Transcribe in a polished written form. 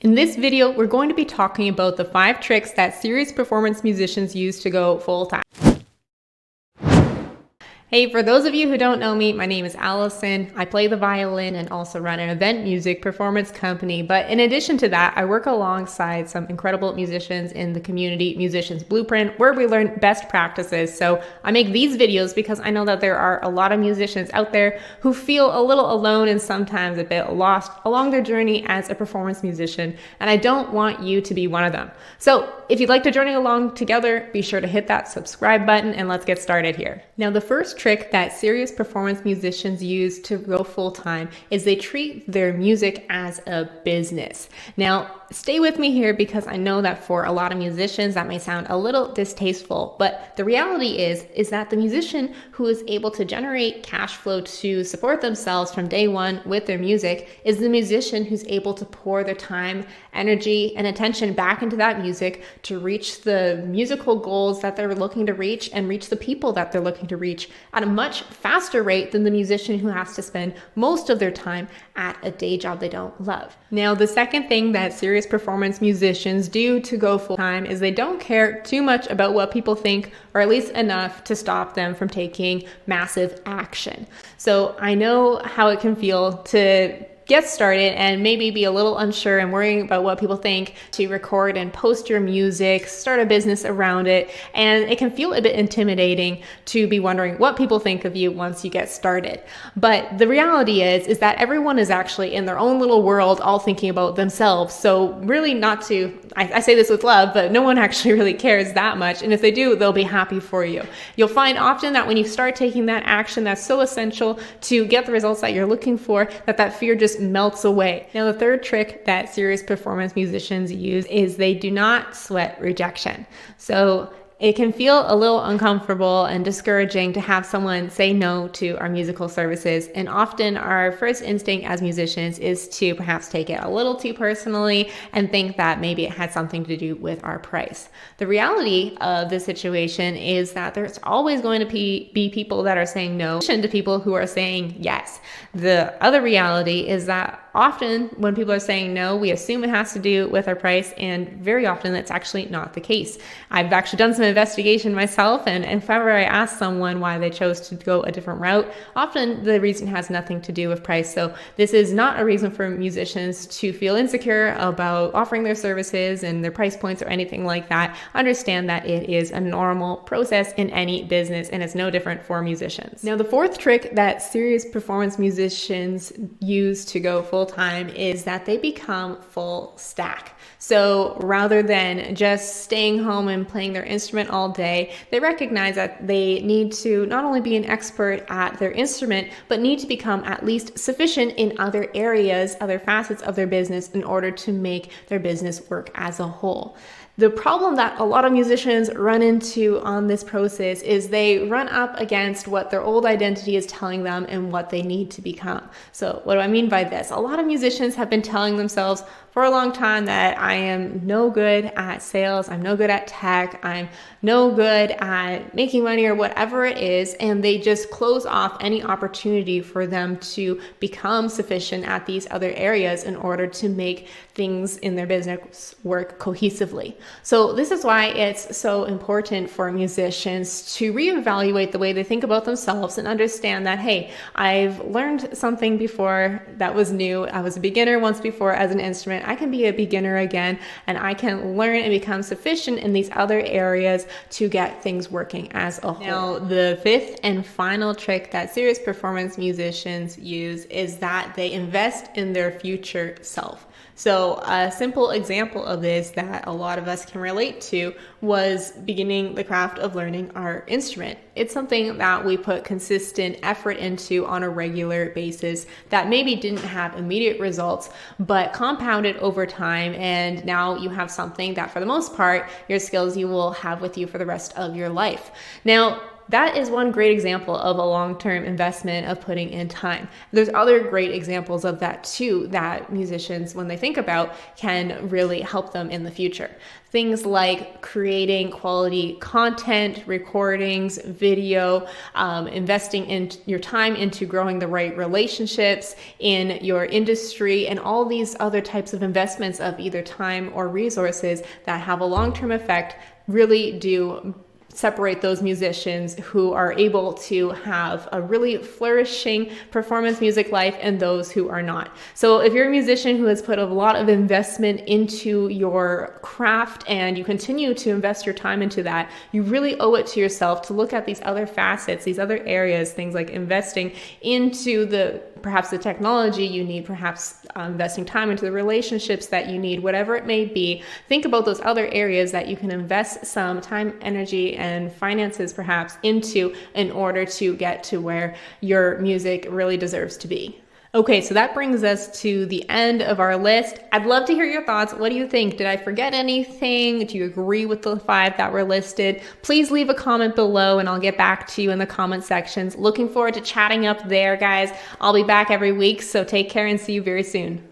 In this video, we're going to be talking about the 5 tricks that serious performance musicians use to go full time. Hey, for those of you who don't know me, my name is Allison. I play the violin and also run an event music performance company. But in addition to that, I work alongside some incredible musicians in the community Musicians Blueprint, where we learn best practices. So I make these videos because I know that there are a lot of musicians out there who feel a little alone and sometimes a bit lost along their journey as a performance musician. And I don't want you to be one of them. So if you'd like to journey along together, be sure to hit that subscribe button and let's get started here. Now, the first trick that serious performance musicians use to go full-time is they treat their music as a business. Now, stay with me here because I know that for a lot of musicians that may sound a little distasteful, but the reality is that the musician who is able to generate cash flow to support themselves from day one with their music is the musician who's able to pour their time, energy, and attention back into that music to reach the musical goals that they're looking to reach and reach the people that they're looking to reach at a much faster rate than the musician who has to spend most of their time at a day job they don't love. Now, the second thing that serious performance musicians do to go full time is they don't care too much about what people think, or at least enough to stop them from taking massive action. So I know how it can feel to get started and maybe be a little unsure and worrying about what people think, to record and post your music, start a business around it. And it can feel a bit intimidating to be wondering what people think of you once you get started. But the reality is that everyone is actually in their own little world, all thinking about themselves. So really not to, I say this with love, but no one actually really cares that much. And if they do, they'll be happy for you. You'll find often that when you start taking that action that's so essential to get the results that you're looking for, that fear just melts away. Now, the third trick that serious performance musicians use is they do not sweat rejection. So it can feel a little uncomfortable and discouraging to have someone say no to our musical services. And often our first instinct as musicians is to perhaps take it a little too personally and think that maybe it had something to do with our price. The reality of the situation is that there's always going to be people that are saying no to people who are saying yes. The other reality is that often when people are saying no, we assume it has to do with our price, and very often that's actually not the case. I've actually done some investigation myself, and if ever I ask someone why they chose to go a different route, often the reason has nothing to do with price. So this is not a reason for musicians to feel insecure about offering their services and their price points or anything like that. Understand that it is a normal process in any business, and it's no different for musicians. Now, the fourth trick that serious performance musicians use to go full time is that they become full stack. So rather than just staying home and playing their instrument all day, they recognize that they need to not only be an expert at their instrument, but need to become at least sufficient in other areas, other facets of their business in order to make their business work as a whole. The problem that a lot of musicians run into on this process is they run up against what their old identity is telling them and what they need to become. So what do I mean by this? A lot of musicians have been telling themselves for a long time that I am no good at sales, I'm no good at tech, I'm no good at making money or whatever it is, and they just close off any opportunity for them to become sufficient at these other areas in order to make things in their business work cohesively. So this is why it's so important for musicians to reevaluate the way they think about themselves and understand that, hey, I've learned something before that was new. I was a beginner once before as an instrument. I can be a beginner again, and I can learn and become sufficient in these other areas to get things working as a whole. Now, the fifth and final trick that serious performance musicians use is that they invest in their future self. So a simple example of this that a lot of us can relate to was beginning the craft of learning our instrument. It's something that we put consistent effort into on a regular basis that maybe didn't have immediate results, but compounded over time. And now you have something that for the most part, your skills you will have with you for the rest of your life. Now, that is one great example of a long-term investment of putting in time. There's other great examples of that too, that musicians, when they think about, can really help them in the future. Things like creating quality content, recordings, video, investing in your time into growing the right relationships in your industry, and all these other types of investments of either time or resources that have a long-term effect really do separate those musicians who are able to have a really flourishing performance music life and those who are not. So if you're a musician who has put a lot of investment into your craft and you continue to invest your time into that, you really owe it to yourself to look at these other facets, these other areas, things like investing into perhaps the technology you need, perhaps investing time into the relationships that you need, whatever it may be. Think about those other areas that you can invest some time, energy, and finances perhaps into in order to get to where your music really deserves to be. Okay, so that brings us to the end of our list. I'd love to hear your thoughts. What do you think? Did I forget anything? Do you agree with the 5 that were listed? Please leave a comment below and I'll get back to you in the comment sections. Looking forward to chatting up there, guys. I'll be back every week, so take care and see you very soon.